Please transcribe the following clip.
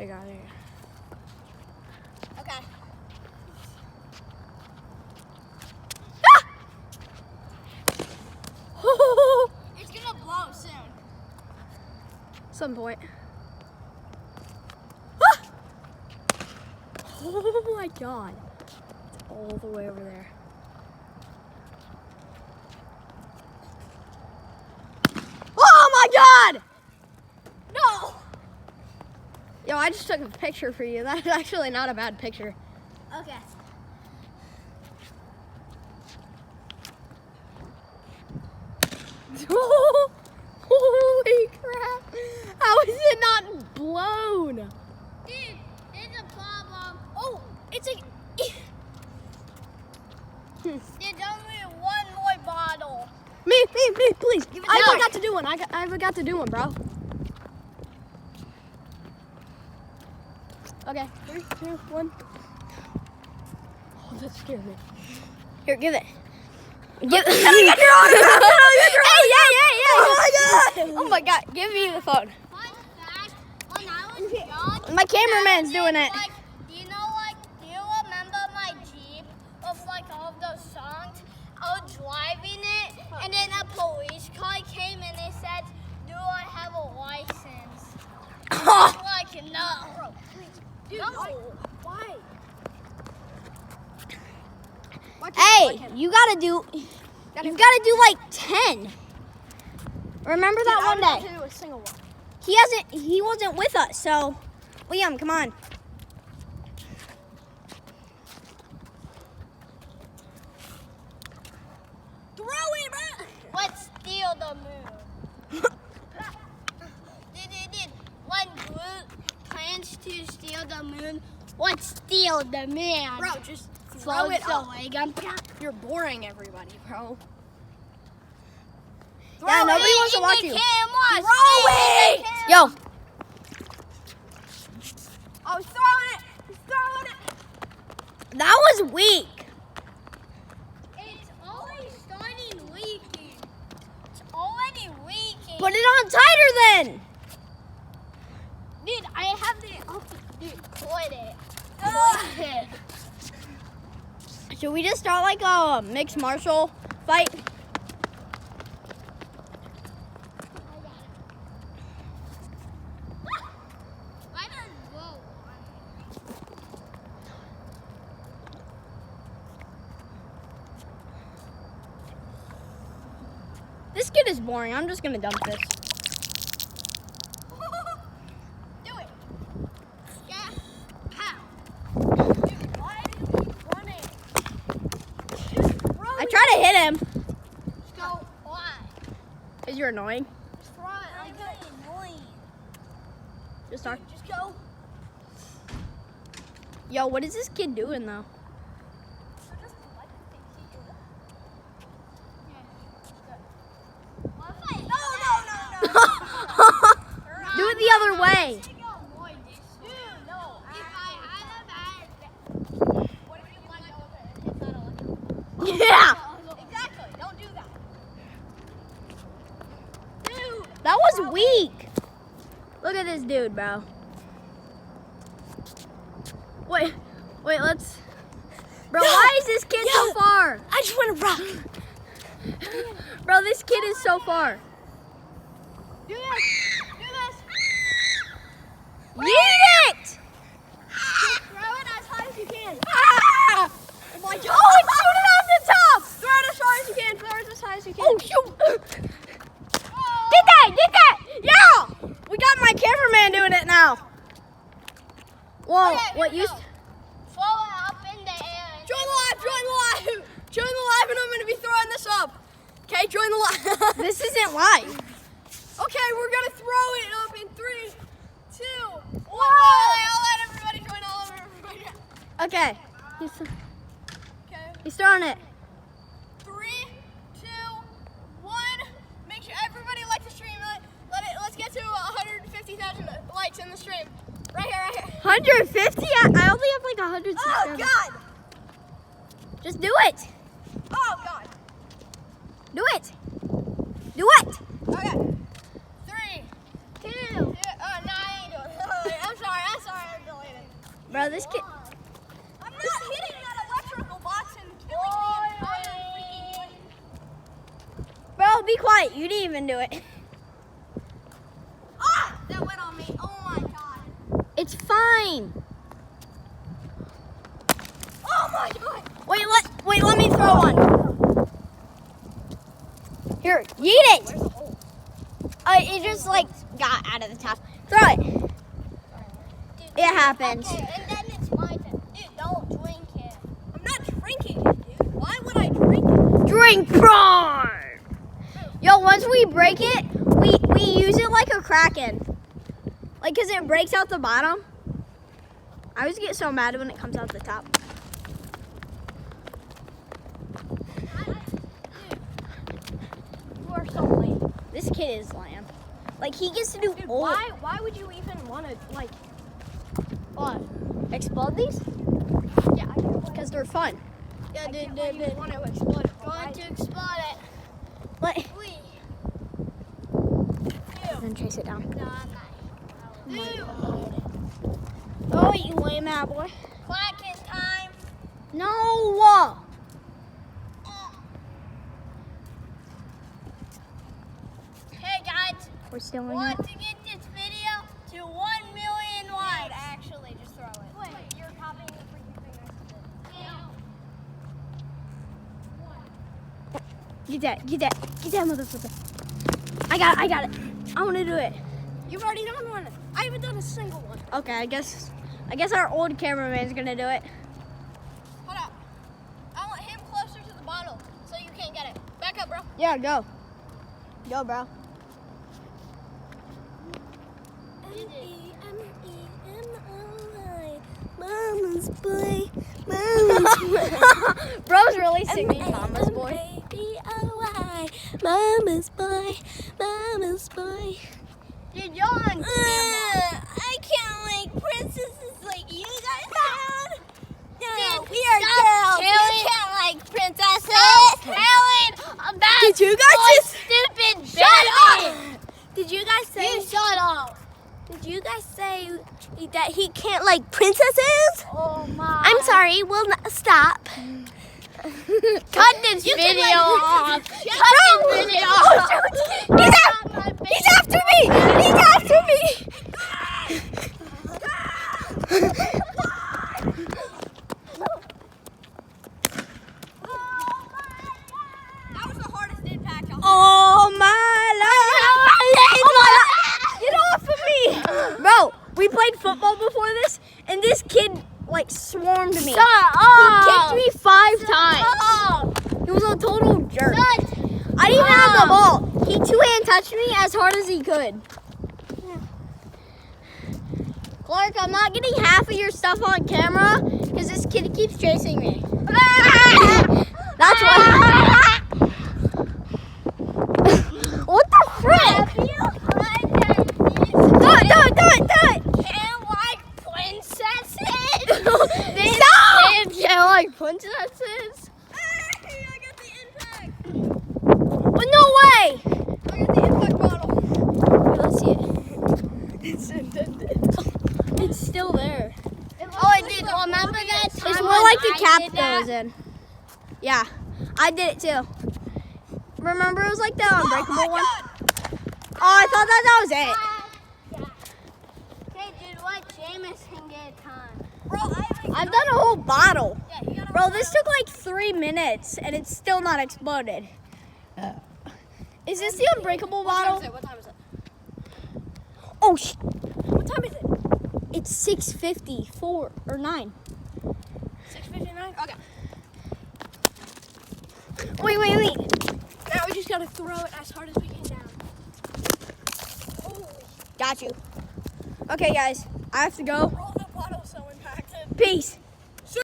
I got it. Okay. It's gonna blow soon. Some point. Oh my god. It's all the way over there. Oh my god! No! Yo, I just took a picture for you. That's actually not a bad picture. Okay. Holy crap! How is it not blown? Dude, there's a problem. Oh, it's a... There's only one more bottle. Me, please. Give it I down. forgot to do one. I forgot to do one, bro. Okay, 3, 2, 1. Oh, that scared me. Here, give it. Give it. Hey. Oh my god! Oh my god, give me the phone. Fun fact, when I was young... My cameraman's doing it. Like, do you remember my Jeep of like all of those songs? I was driving it, and then a police car came and they said, "Do I have a license?" I'm like, no. Dude, no. Why? Hey, you gotta do like 10. Remember that one day? Do a single one. He wasn't with us, so Liam, come on. Throw it, bro. Let's steal the moon. Did when Groot plans to steal the moon, let's steal the man. Bro, just throw it up. away. You're boring everybody, bro. Throw Yeah, nobody it wants to in watch the you. camera. Throw Stay in it! the camera. Yo. Oh, he's throwing it. He's throwing it. That was weak. It's already starting leaking. It's already leaking. Put it on tighter then. Dude, I have the dude, put it. Put it. Should we just start like a mixed martial fight? I don't know. This kid is boring. I'm just gonna dump this. Do it. Yeah. Pow. Dude, why do you keep running? Just throw I it. try to hit him. Just go. Why? Is you're annoying? Just throw it. Like that's annoying. Just start. Just go. Yo, what is this kid doing though? Just like the things you do. Yeah. What if I? No. Do it the other way. Dude, no. If I had a bad, what if you let go of it? It's not electric. Yeah. Exactly. Don't do that. Dude. That was weak. Look at this dude, bro. Wait, let's. Bro, why is this kid so far? I just want to rock. Bro, this kid is so far. Do this. Do this. Yeet it! Throw it as high as you can. Ah! Oh my god. Oh, it's shooting off the top! Throw it as high as you can. Throw it as high as you can. Oh, shoot! Get that! Yeah! We got my cameraman doing it now. Whoa, Okay, what here you? we go. Throw it up in the air. Join the live, and I'm gonna be throwing this up. Okay, join the live. This isn't live. Okay, we're gonna throw it up in 3, 2, 1. I'll let everybody join. I'll let everybody join. Okay, Okay. he's throwing it. 3, 2, 1. Make sure everybody likes the stream. Let's get to 150,000 likes in the stream. Right here. 150? I only have like 100 Oh subscribers. God! Just do it. Oh God! Do it. Do it. Okay. 3, 2. No, I ain't doing it. I'm sorry. Bro, this kid. I'm not hitting that electrical box and killing the entire freaking. Bro, be quiet. You didn't even do it. Ah! That went on me. Oh my god. It's fine. Oh my god. Wait, let me throw one. Here, yeet it. It just like got out of the top. Throw it. Dude, It happens. Okay, and then it's my turn. Dude, don't drink it. I'm not drinking it, dude. Why would I drink it? Drink prime. Yo, once we break it, we use it like a Kraken. Like, cause it breaks out the bottom. I always get so mad when it comes out the top. You are so lame. This kid is lame. Like, he gets to do all. Why would you even want to, like, What? Explode these? yeah, I get Because they're fun. Yeah, dude, you want to explode it. Going to explode it. Let Wee. then chase it down. No, I'm not. Dude. Oh, you lame ass boy. Clacking time. No. Hey, guys. We're still in Want it. to get this video to 1 million likes. Actually, just throw it. Wait, you're copying the freaking thing I did. Get that motherfucker. I got it. I want to do it. You've already done one. I haven't done a single one. Okay, I guess our old cameraman's gonna do it. Hold up. I want him closer to the bottle so you can't get it. Back up, bro. Yeah, go. Go, bro. Mama's boy. Bro's really singing Mama's Boy. Mama's boy. Mama's boy. Dude, you're on I can't like princesses like you guys had. No, we are girls. You can't like princesses. Telling about Did you guys just stupid shut baby. up? Did you guys say? You shut up. Did you guys say that he can't like princesses? Oh my. I'm sorry. We'll not stop. Cut this video off. Cut this video off. He's after me. He's after me. That was the hardest impact I'll Oh my life! Get off of me, bro. We played football before this, and this kid like swarmed me. Shut He up. kicked me 5 times. He was a total jerk. I didn't even have the ball. He two-hand touched me as hard as he could. Clark, I'm not getting half of your stuff on camera because this kid keeps chasing me. That's why. What the frick? Do it. Can't like princesses. Stop! Can't like princesses. Hey, I got the impact. But no way! I got the impact bottle. Let's see it. It's still there. Oh, I did. Remember that time? It's more like the I cap did that? goes in. Yeah, I did it too. Remember, it was like the unbreakable one. Oh, I thought that was it. Hey, dude, what Jameis can get time? I've done a whole bottle. Yeah, you gotta Bro, this took like 3 minutes and it's still not exploded. Is this the unbreakable bottle? What time is it? Oh, What time is it? it's 6:54 or 9. 6:59? Okay. Wait. Now we just gotta throw it as hard as we can down. Oh, Got you. Okay, guys, I have to go. bro, the bottle's so impacted. Peace.